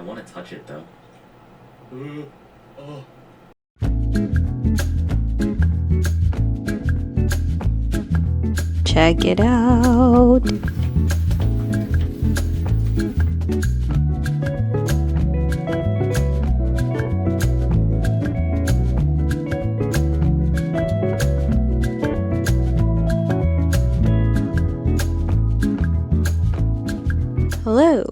I want to touch it though. Oh. Check it out. Hello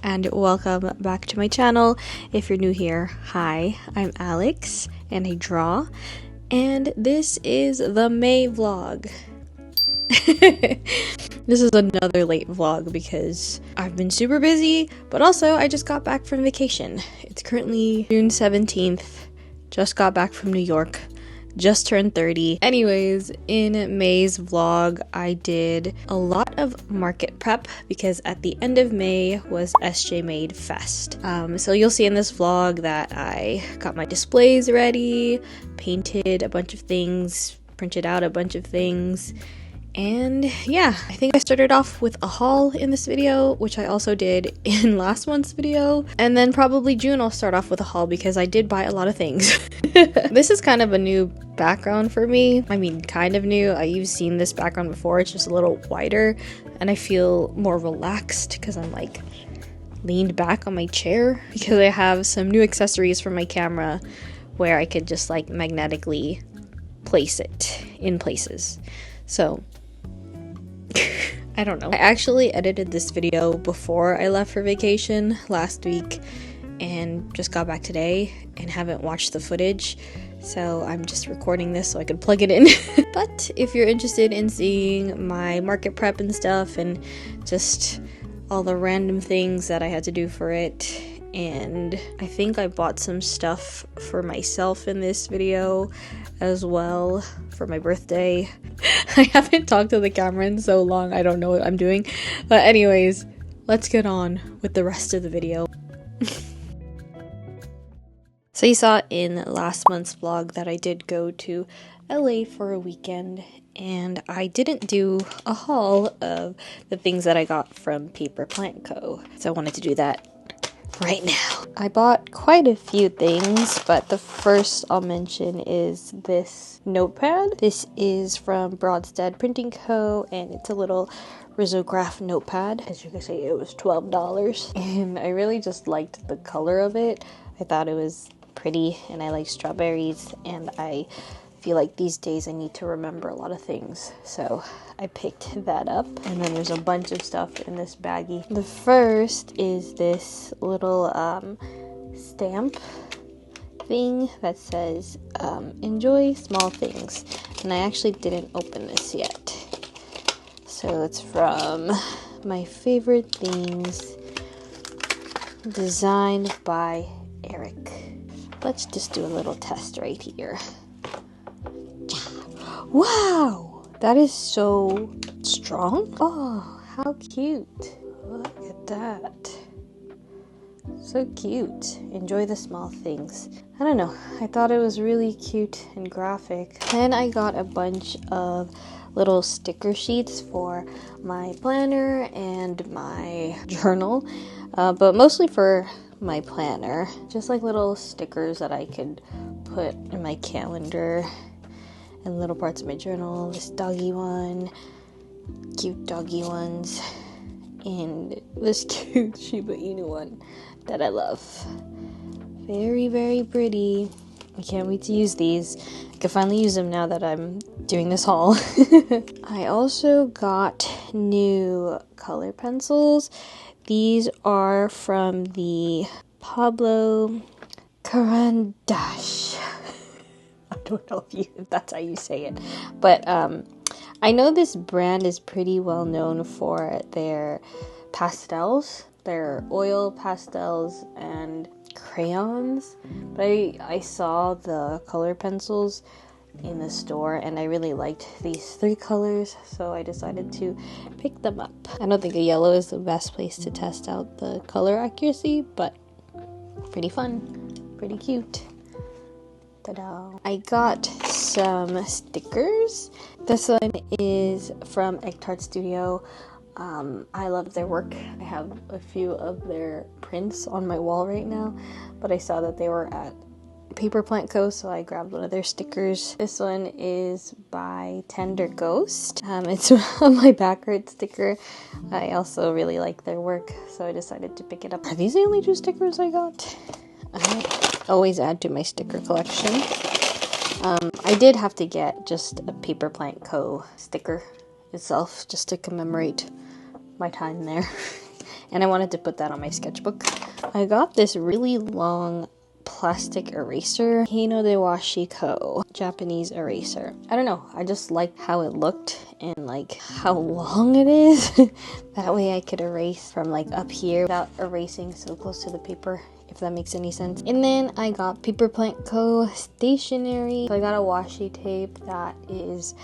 and welcome back to my channel. If you're new here, hi, I'm Alex and I draw, and this is the May vlog. This is another late vlog because I've been super busy, but also I just got back from vacation. It's currently June 17th, just got back from New York, just turned 30. Anyways, in May's vlog, I did a lot of market prep because at the end of May was SJMADE Fest. So you'll see in this vlog that I got my displays ready, painted a bunch of things, printed out a bunch of things. And yeah, I think I started off with a haul in this video, which I also did in last month's video. And then probably June I'll start off with a haul because I did buy a lot of things. This is kind of a new background for me. I mean, kind of new. You've seen this background before. It's just a little wider and I feel more relaxed because I'm like leaned back on my chair because I have some new accessories for my camera where I could just like magnetically place it in places. So I don't know. I actually edited this video before I left for vacation last week and just got back today and haven't watched the footage. So I'm just recording this so I could plug it in. But if you're interested in seeing my market prep and stuff and just all the random things that I had to do for it, and I think I bought some stuff for myself in this video as well for my birthday. I haven't talked to the camera in so long, I don't know what I'm doing. But anyways, let's get on with the rest of the video. So you saw in last month's vlog that I did go to LA for a weekend, and I didn't do a haul of the things that I got from Paper Plant Co. So I wanted to do that right now. I bought quite a few things, but the first I'll mention is this notepad. This is from Broadstead Printing Co. and it's a little risograph notepad. As you can see, it was $12 and I really just liked the color of it. I thought it was pretty and I like strawberries, and I feel like these days I need to remember a lot of things, so I picked that up. And then there's a bunch of stuff in this baggie. The first is this little stamp thing that says enjoy small things, and I actually didn't open this yet. So it's from My Favorite Things, designed by Eric. Let's just do a little test right here. Wow, that is so strong. Oh, how cute. Look at that. So cute. Enjoy the small things. I don't know, I thought it was really cute and graphic. Then I got a bunch of little sticker sheets for my planner and my journal, but mostly for my planner. Just like little stickers that I could put in my calendar and little parts of my journal. This doggy one, cute doggy ones, and this cute Shiba Inu one that I love. Very, very pretty. I can't wait to use these. I can finally use them now that I'm doing this haul. I also got new color pencils. These are from the Pablo Carandash. I don't know if that's how you say it, but I know this brand is pretty well known for their pastels, their oil pastels and crayons, but I saw the color pencils in the store and I really liked these three colors, so I decided to pick them up. I don't think a yellow is the best place to test out the color accuracy, but pretty fun, pretty cute. Ta-da. I got some stickers. This one is from Ectart Studio. I love their work. I have a few of their prints on my wall right now, but I saw that they were at Paper Plant Co, so I grabbed one of their stickers. This one is by Tender Ghost. It's on my backward sticker. I also really like their work, so I decided to pick it up. Are these the only 2 stickers I got? I always add to my sticker collection. I did have to get just a Paper Plant Co sticker itself, just to commemorate my time there. And I wanted to put that on my sketchbook. I got this really long plastic eraser, Hino de Washi Co, Japanese eraser. I don't know, I just like how it looked and like how long it is. That way I could erase from like up here without erasing so close to the paper, if that makes any sense. And then I got Paper Plant Co stationery. So I got a washi tape that is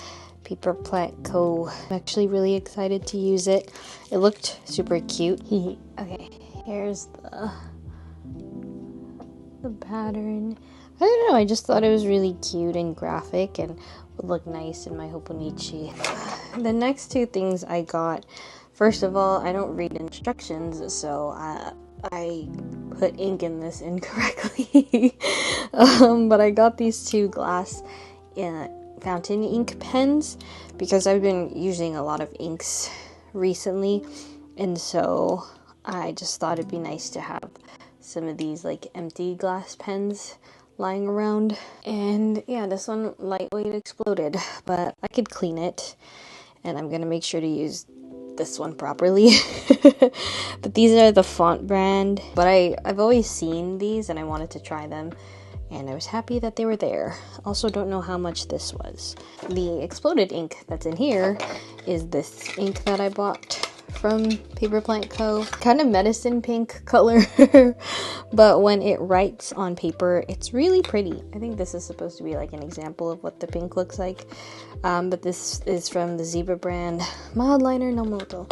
Paper Plant Co. I'm actually really excited to use it. It looked super cute. Okay, here's the pattern. I don't know, I just thought it was really cute and graphic and would look nice in my Hoponichi. The next 2 things I got, first of all, I don't read instructions, so I put ink in this incorrectly. But I got these 2 glass fountain ink pens because I've been using a lot of inks recently, and so I just thought it'd be nice to have some of these like empty glass pens lying around. And yeah, this one lightweight exploded, but I could clean it, and I'm gonna make sure to use this one properly. But these are the Font brand, but I've always seen these and I wanted to try them, and I was happy that they were there. Also don't know how much this was. The exploded ink that's in here is this ink that I bought from Paper Plant Co. Kind of medicine pink color, but when it writes on paper, it's really pretty. I think this is supposed to be like an example of what the pink looks like. But this is from the Zebra brand, Mild Liner no Moto.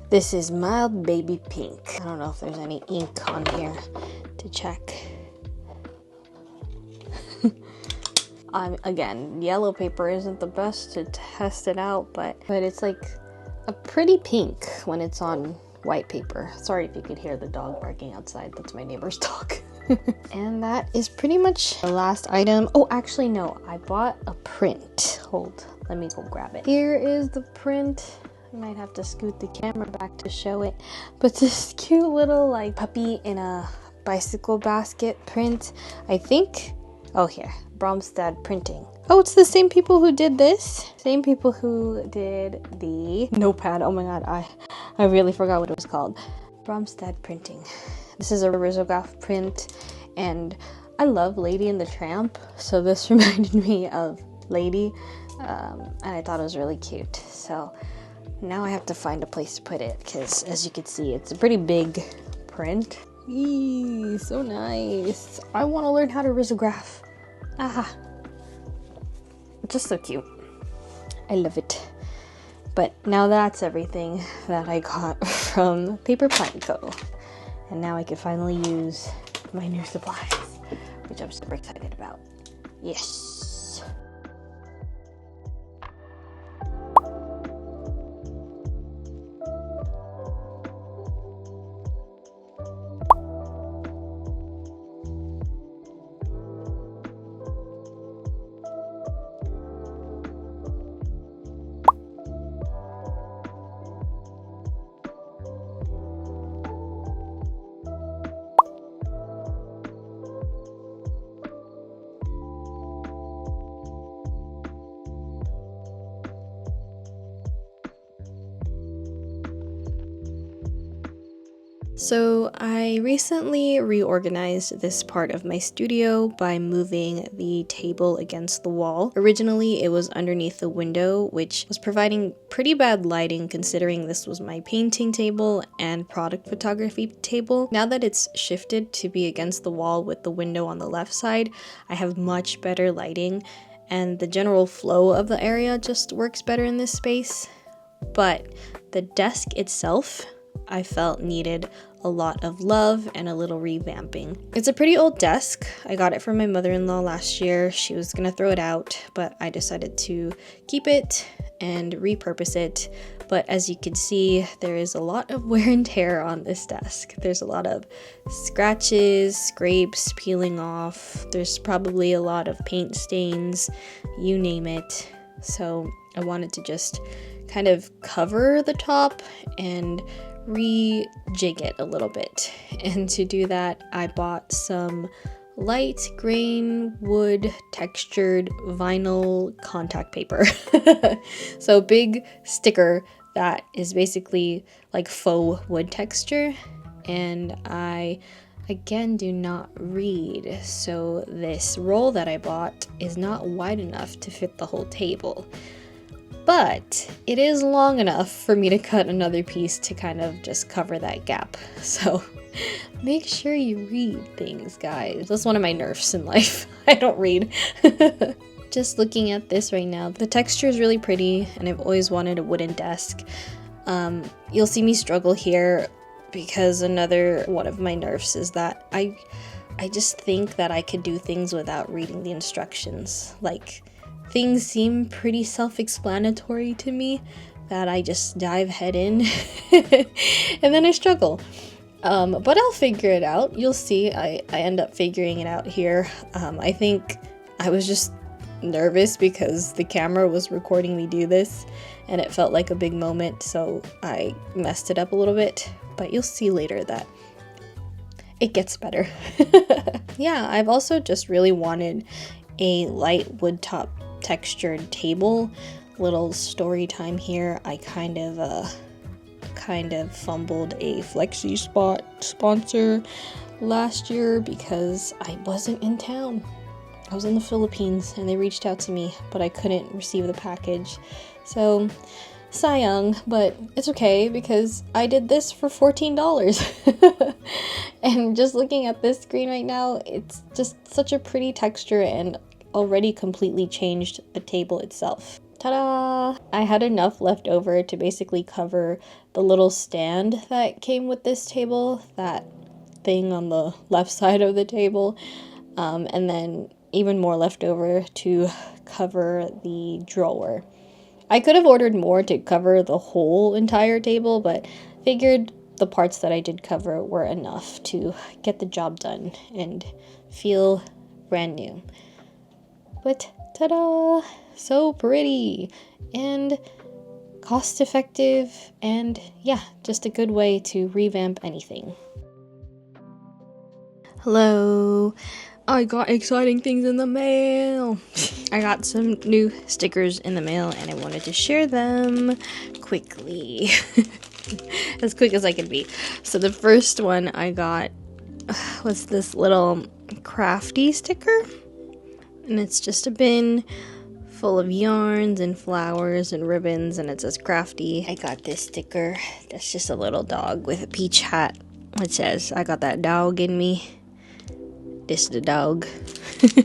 This is Mild Baby Pink. I don't know if there's any ink on here to check. Again, yellow paper isn't the best to test it out, but it's like a pretty pink when it's on white paper. Sorry if you could hear the dog barking outside. That's my neighbor's dog. And that is pretty much the last item. Oh, actually no, I bought a print. Hold, let me go grab it. Here is the print. I might have to scoot the camera back to show it, but this cute little like puppy in a bicycle basket print. I think, oh here, Bromstad Printing. Oh, it's the same people who did this. Same people who did the notepad. Oh my god, I really forgot what it was called. Bromstad Printing. This is a risograph print, and I love Lady and the Tramp, so this reminded me of Lady, and I thought it was really cute. So now I have to find a place to put it, because as you can see, it's a pretty big print. Eee, so nice. I want to learn how to risograph. Aha. Just so cute. I love it. But now that's everything that I got from Paper Plant Co. And now I can finally use my new supplies, which I'm super excited about. Yes. So I recently reorganized this part of my studio by moving the table against the wall. Originally it was underneath the window, which was providing pretty bad lighting considering this was my painting table and product photography table. Now that it's shifted to be against the wall with the window on the left side, I have much better lighting and the general flow of the area just works better in this space. But the desk itself, I felt needed a lot of love and a little revamping. It's a pretty old desk. I got it from my mother-in-law last year. She was gonna throw it out, but I decided to keep it and repurpose it. But as you can see, there is a lot of wear and tear on this desk. There's a lot of scratches, scrapes peeling off. There's probably a lot of paint stains, you name it. So I wanted to just kind of cover the top and rejig it a little bit. And to do that, I bought some light grain wood textured vinyl contact paper. So big sticker that is basically like faux wood texture, and I again do not read, so this roll that I bought is not wide enough to fit the whole table, but it is long enough for me to cut another piece to kind of just cover that gap. So make sure you read things, guys. That's one of my nerfs in life. I don't read. Just looking at this right now, the texture is really pretty, and I've always wanted a wooden desk. You'll see me struggle here because another one of my nerfs is that I just think that I could do things without reading the instructions. Like, things seem pretty self-explanatory to me that I just dive head in and then I struggle. But I'll figure it out. You'll see I end up figuring it out here. I think I was just nervous because the camera was recording me do this and it felt like a big moment, so I messed it up a little bit, but you'll see later that it gets better. Yeah, I've also just really wanted a light wood top textured table. Little story time here. I kind of fumbled a Flexi Spot sponsor last year because I wasn't in town. I was in the Philippines and they reached out to me, but I couldn't receive the package. So, sayang, but it's okay because I did this for $14. And just looking at this screen right now, it's just such a pretty texture and already completely changed the table itself. Ta-da! I had enough left over to basically cover the little stand that came with this table, that thing on the left side of the table, and then even more left over to cover the drawer. I could have ordered more to cover the whole entire table, but figured the parts that I did cover were enough to get the job done and feel brand new. But ta-da! So pretty and cost effective, and yeah, just a good way to revamp anything. Hello! I got exciting things in the mail! I got some new stickers in the mail and I wanted to share them quickly. As quick as I could be. So the first one I got was this little crafty sticker. And it's just a bin full of yarns and flowers and ribbons, and it says crafty. I got this sticker that's just a little dog with a peach hat. It says, I got that dog in me. This is the dog.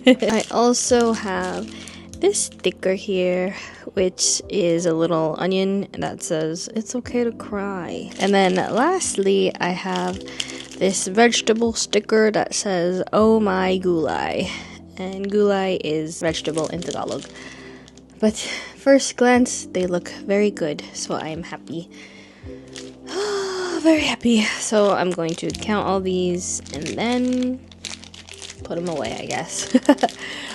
I also have this sticker here, which is a little onion that says, it's okay to cry. And then lastly, I have this vegetable sticker that says, oh my gulay. And gulay is vegetable in Tagalog. But first glance, they look very good, so I am happy. Very happy. So I'm going to count all these and then put them away, I guess.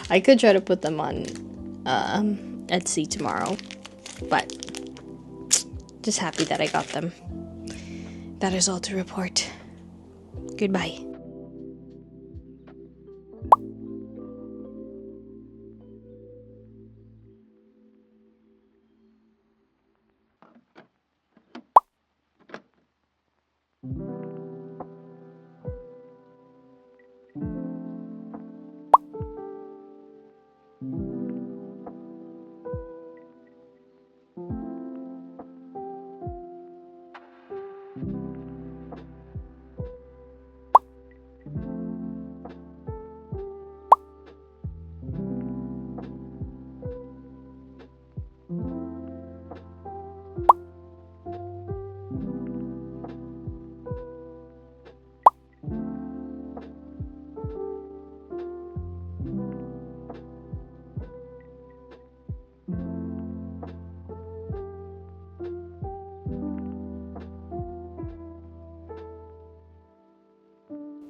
I could try to put them on Etsy tomorrow, but just happy that I got them. That is all to report. Goodbye.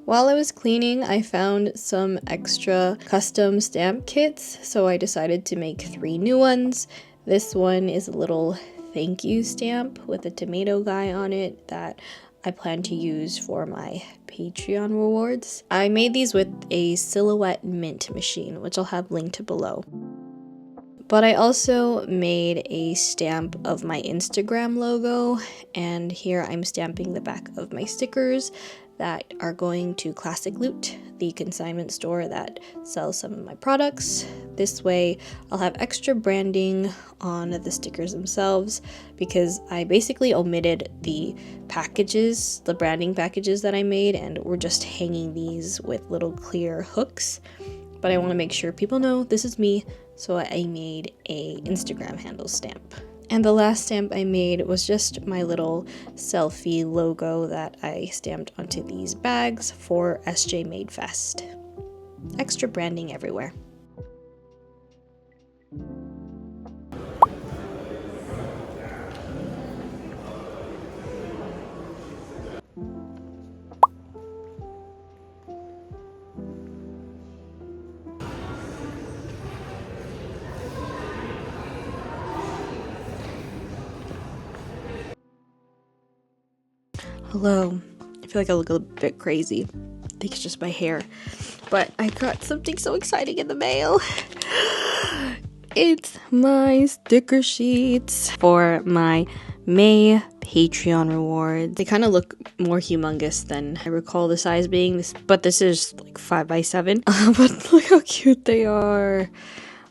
While I was cleaning, I found some extra custom stamp kits, so I decided to make 3 new ones. This one is a little thank you stamp with a tomato guy on it that I plan to use for my Patreon rewards. I made these with a silhouette mint machine, which I'll have linked below. But I also made a stamp of my Instagram logo, and here I'm stamping the back of my stickers that are going to Classic Loot, the consignment store that sells some of my products. This way I'll have extra branding on the stickers themselves, because I basically omitted the packages, the branding packages that I made, and we're just hanging these with little clear hooks. But I want to make sure people know this is me, so I made a Instagram handle stamp. And the last stamp I made was just my little selfie logo that I stamped onto these bags for SJMADE Fest. Extra branding everywhere. Hello. I feel like I look a bit crazy. I think it's just my hair. But I got something so exciting in the mail. It's my sticker sheets for my May Patreon rewards. They kind of look more humongous than I recall the size being, but this is like 5x7. But look how cute they are.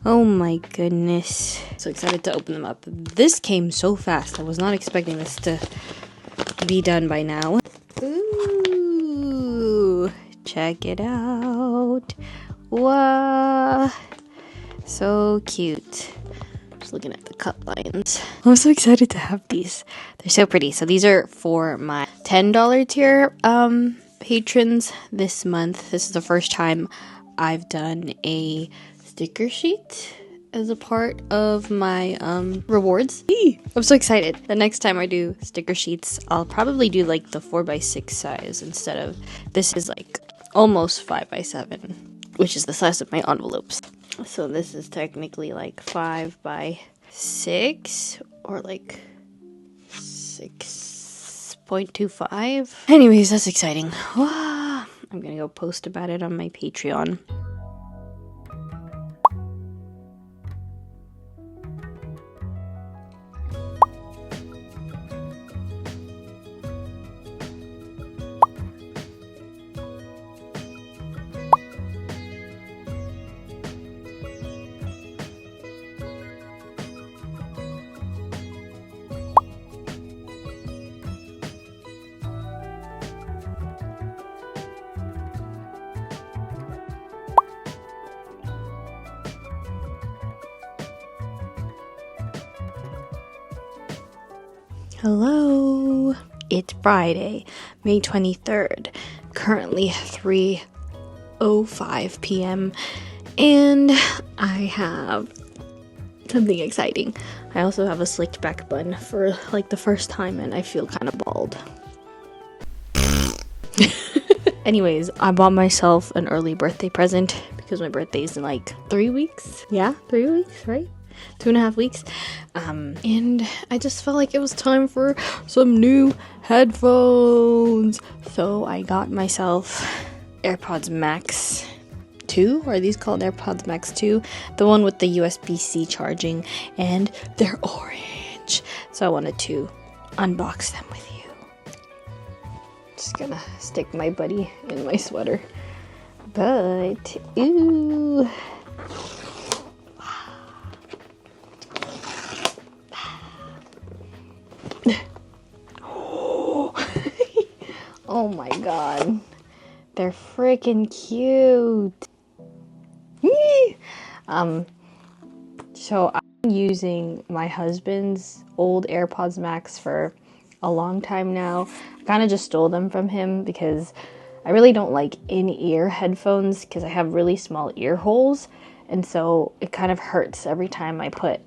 Oh my goodness. So excited to open them up. This came so fast. I was not expecting this to be done by now. Ooh, check it out. Wow, so cute. Just looking at the cut lines. I'm so excited to have these. They're so pretty. So these are for my $10 tier patrons this month. This is the first time I've done a sticker sheet as a part of my rewards. I'm so excited. The next time I do sticker sheets, I'll probably do like the 4x6 size instead of, this is like almost 5x7, which is the size of my envelopes. So this is technically like 5x6 or like 6.25. Anyways, that's exciting. I'm gonna go post about it on my Patreon. Hello, it's Friday, May 23rd, currently 3:05 p.m. and I have something exciting. I also have a slicked back bun for like the first time and I feel kind of bald. Anyways, I bought myself an early birthday present because my birthday's in like 3 weeks. Yeah, 3 weeks, right? 2.5 weeks. And I just felt like it was time for some new headphones. So I got myself AirPods Max 2. Are these called AirPods Max 2? The one with the USB-C charging. And they're orange. So I wanted to unbox them with you. Just gonna stick my buddy in my sweater. But, ooh. Oh my god, they're freaking cute. So I'm using my husband's old AirPods Max for a long time now. I kind of just stole them from him because I really don't like in-ear headphones because I have really small ear holes, and so it kind of hurts every time I put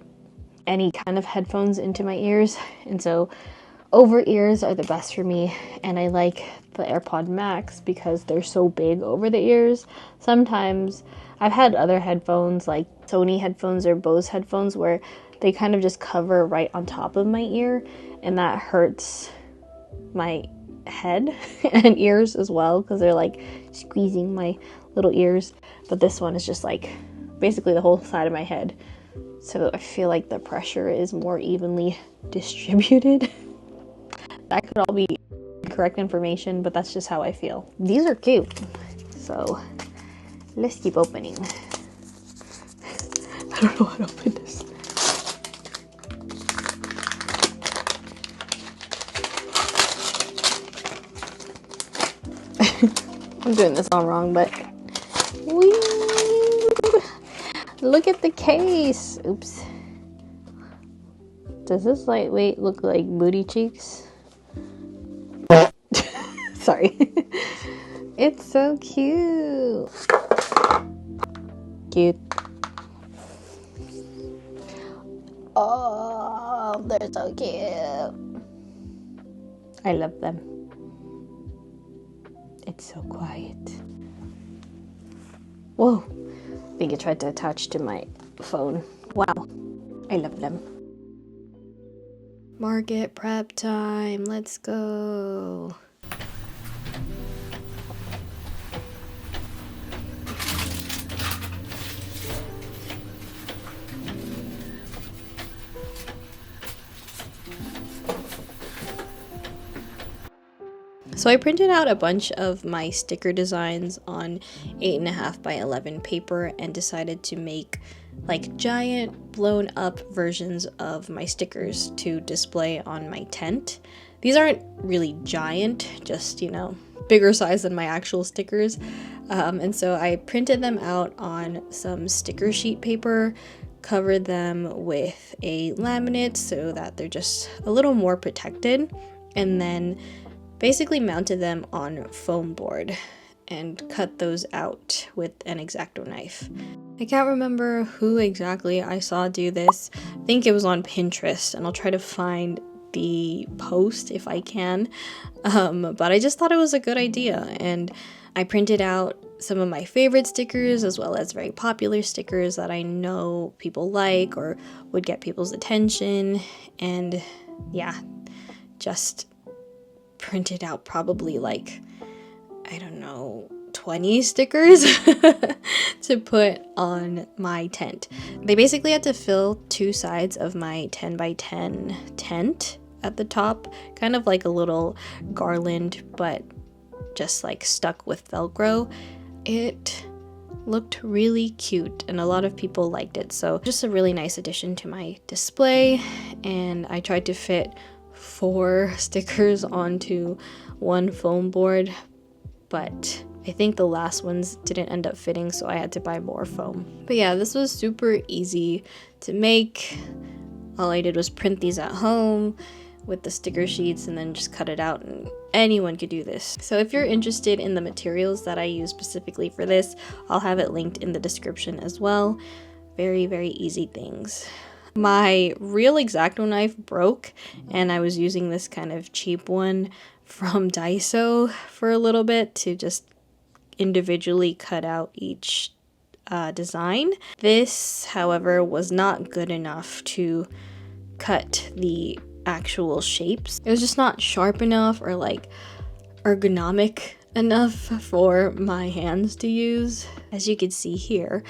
any kind of headphones into my ears. And so Over ears are the best for me, and I like the AirPod Max because they're so big over the ears. Sometimes I've had other headphones like Sony headphones or Bose headphones where they kind of just cover right on top of my ear, and that hurts my head and ears as well because they're like squeezing my little ears. But this one is just like basically the whole side of my head, so I feel like the pressure is more evenly distributed. That could all be correct information, but that's just how I feel. These are cute, so let's keep opening. I don't know how to open this. I'm doing this all wrong, but whee! Look at the case. Oops. Does this lightweight look like booty cheeks? Sorry. It's so cute. Cute. Oh, they're so cute. I love them. It's so quiet. Whoa. I think it tried to attach to my phone. Wow. I love them. Market prep time. Let's go. So I printed out a bunch of my sticker designs on 8.5 by 11 paper and decided to make like giant blown up versions of my stickers to display on my tent. These aren't really giant, just, you know, bigger size than my actual stickers. And so I printed them out on some sticker sheet paper, covered them with a laminate so that they're just a little more protected, and then basically mounted them on foam board and cut those out with an X-Acto knife. I can't remember who exactly I saw do this. I think it was on Pinterest, and I'll try to find the post if I can. But I just thought it was a good idea, and I printed out some of my favorite stickers as well as very popular stickers that I know people like or would get people's attention, and yeah, just printed out probably like, I don't know, 20 stickers to put on my tent. They basically had to fill two sides of my 10 by 10 tent at the top, kind of like a little garland, but just like stuck with Velcro. It looked really cute and a lot of people liked it, so just a really nice addition to my display. And I tried to fit 4 stickers onto one foam board, but I think the last ones didn't end up fitting, so I had to buy more foam. But yeah, this was super easy to make. All I did was print these at home with the sticker sheets and then just cut it out, and anyone could do this. So if you're interested in the materials that I use specifically for this, I'll have it linked in the description as well. Very, very easy things. My real X-Acto knife broke, and I was using this kind of cheap one from Daiso for a little bit to just individually cut out each design. This, however, was not good enough to cut the actual shapes. It was just not sharp enough or like ergonomic enough for my hands to use. As you can see here,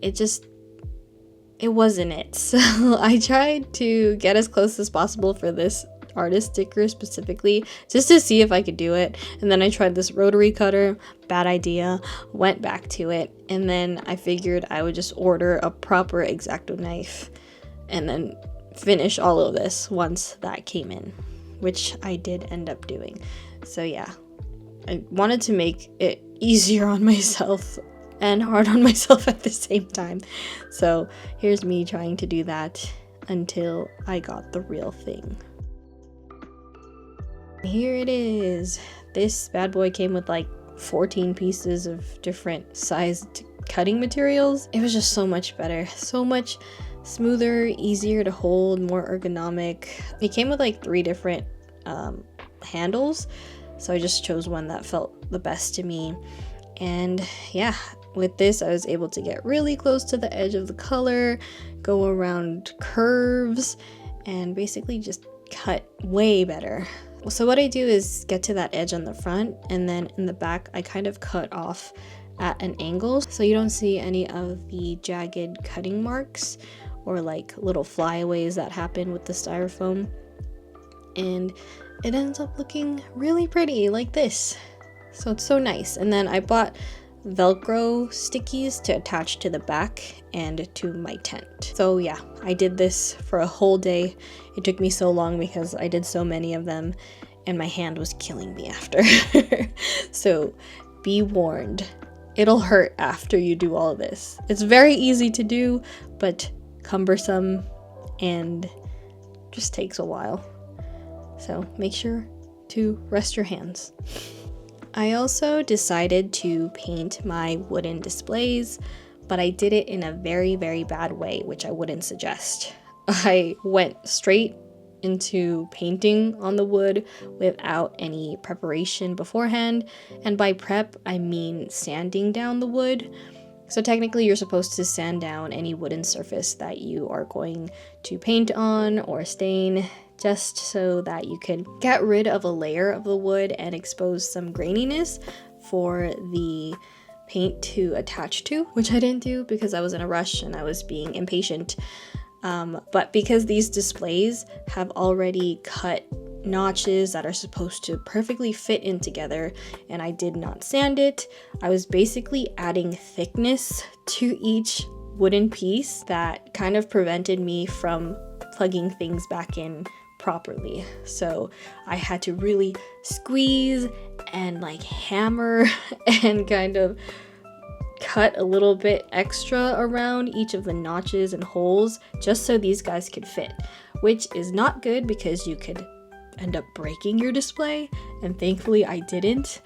it wasn't it. So I tried to get as close as possible for this artist sticker specifically, just to see if I could do it. And then I tried this rotary cutter, bad idea, went back to it, and then I figured I would just order a proper X-Acto knife and then finish all of this once that came in, which I did end up doing. So yeah, I wanted to make it easier on myself and hard on myself at the same time. So here's me trying to do that until I got the real thing. Here it is. This bad boy came with like 14 pieces of different sized cutting materials. It was just so much better, so much smoother, easier to hold, more ergonomic. It came with like 3 different handles, so I just chose one that felt the best to me. And yeah, with this I was able to get really close to the edge of the color, go around curves, and basically just cut way better. So what I do is get to that edge on the front, and then in the back I kind of cut off at an angle so you don't see any of the jagged cutting marks or like little flyaways that happen with the styrofoam. And it ends up looking really pretty like this. So it's so nice. And then I bought Velcro stickies to attach to the back and to my tent. So yeah, I did this for a whole day. It took me so long because I did so many of them and my hand was killing me after. So be warned, it'll hurt after you do all of this. It's very easy to do, but cumbersome and just takes a while. So make sure to rest your hands. I also decided to paint my wooden displays, but I did it in a very, very bad way, which I wouldn't suggest. I went straight into painting on the wood without any preparation beforehand, and by prep, I mean sanding down the wood. So technically you're supposed to sand down any wooden surface that you are going to paint on or stain, just so that you can get rid of a layer of the wood and expose some graininess for the paint to attach to, which I didn't do because I was in a rush and I was being impatient. But because these displays have already cut notches that are supposed to perfectly fit in together and I did not sand it, I was basically adding thickness to each wooden piece that kind of prevented me from plugging things back in properly. So I had to really squeeze and like hammer and kind of cut a little bit extra around each of the notches and holes just so these guys could fit, which is not good because you could end up breaking your display, and thankfully I didn't.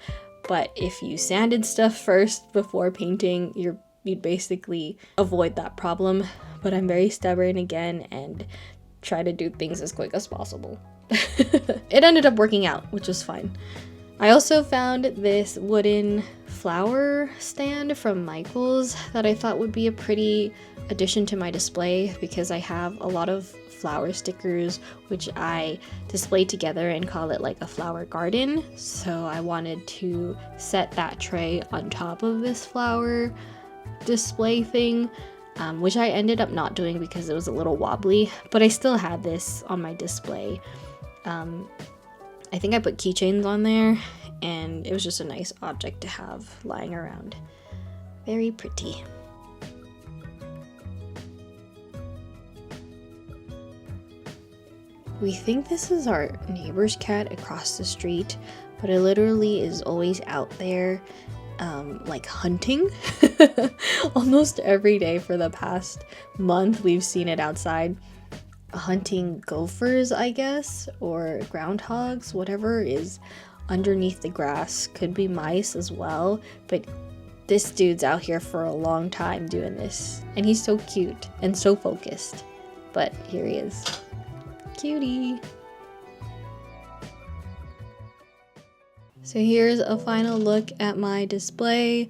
But if you sanded stuff first before painting, you'd basically avoid that problem. But I'm very stubborn again and try to do things as quick as possible. It ended up working out, which was fine. I also found this wooden flower stand from Michael's that I thought would be a pretty addition to my display because I have a lot of flower stickers which I display together and call it like a flower garden. So I wanted to set that tray on top of this flower display thing, which I ended up not doing because it was a little wobbly, but I still had this on my display. I think I put keychains on there, and it was just a nice object to have lying around. Very pretty. We think this is our neighbor's cat across the street, but it literally is always out there like hunting. Almost every day for the past month we've seen it outside hunting gophers, I guess, or groundhogs, whatever is underneath the grass. Could be mice as well, but this dude's out here for a long time doing this, and he's so cute and so focused. But here he is. Cutie. So here's a final look at my display,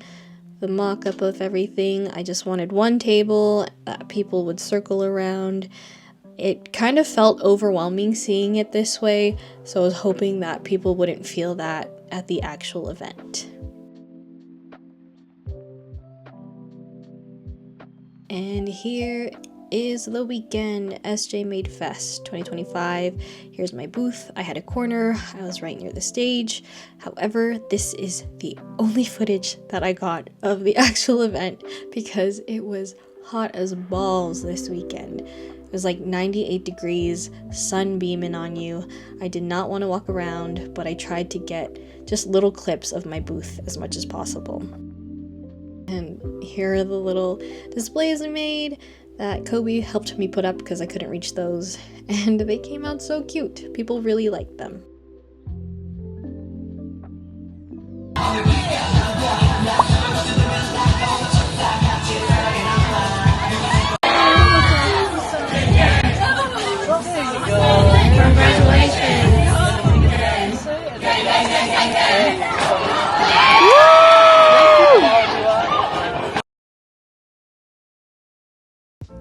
the mock-up of everything. I just wanted one table that people would circle around. It kind of felt overwhelming seeing it this way, so I was hoping that people wouldn't feel that at the actual event. And here is the weekend, SJMADE Fest 2025. Here's my booth. I had a corner. I was right near the stage. However, this is the only footage that I got of the actual event because it was hot as balls this weekend. It was like 98 degrees, sun beaming on you. I did not want to walk around, but I tried to get just little clips of my booth as much as possible. And here are the little displays I made that Kobe helped me put up because I couldn't reach those, and they came out so cute. People really liked them. Congratulations!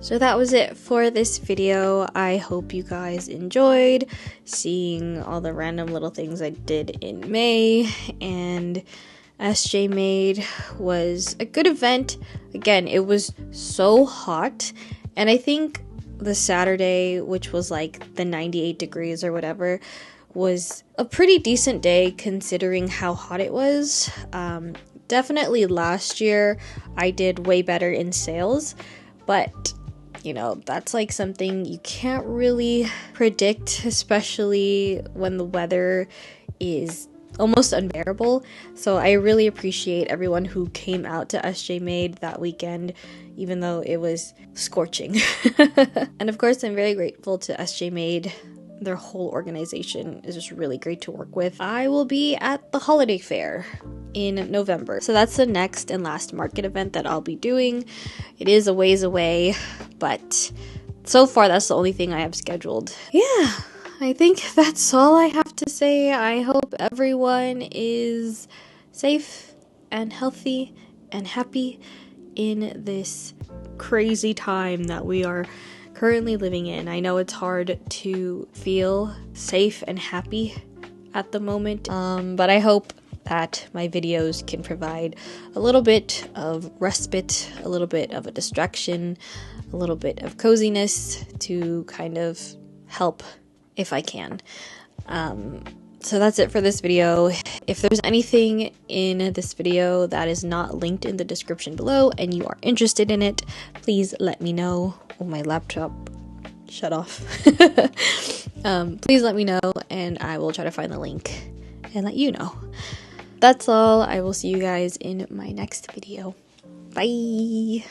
So that was it for this video. I hope you guys enjoyed seeing all the random little things I did in May, and SJMADE was a good event. Again, it was so hot, and I think the Saturday, which was like the 98 degrees or whatever, was a pretty decent day considering how hot it was. Definitely last year I did way better in sales, but you know, that's like something you can't really predict, especially when the weather is almost unbearable. So I really appreciate everyone who came out to SJMADE that weekend, even though it was scorching. And of course, I'm very grateful to SJMADE. Their whole organization is just really great to work with. I will be at the holiday fair in November. So that's the next and last market event that I'll be doing. It is a ways away, but so far that's the only thing I have scheduled. Yeah, I think that's all I have to say. I hope everyone is safe and healthy and happy in this crazy time that we are currently living in. I know it's hard to feel safe and happy at the moment, but I hope that my videos can provide a little bit of respite, a little bit of a distraction, a little bit of coziness to kind of help if I can. So that's it for this video. If there's anything in this video that is not linked in the description below and you are interested in it, please let me know. Oh, my laptop shut off. Please let me know and I will try to find the link and let you know. That's all. I will see you guys in my next video. Bye!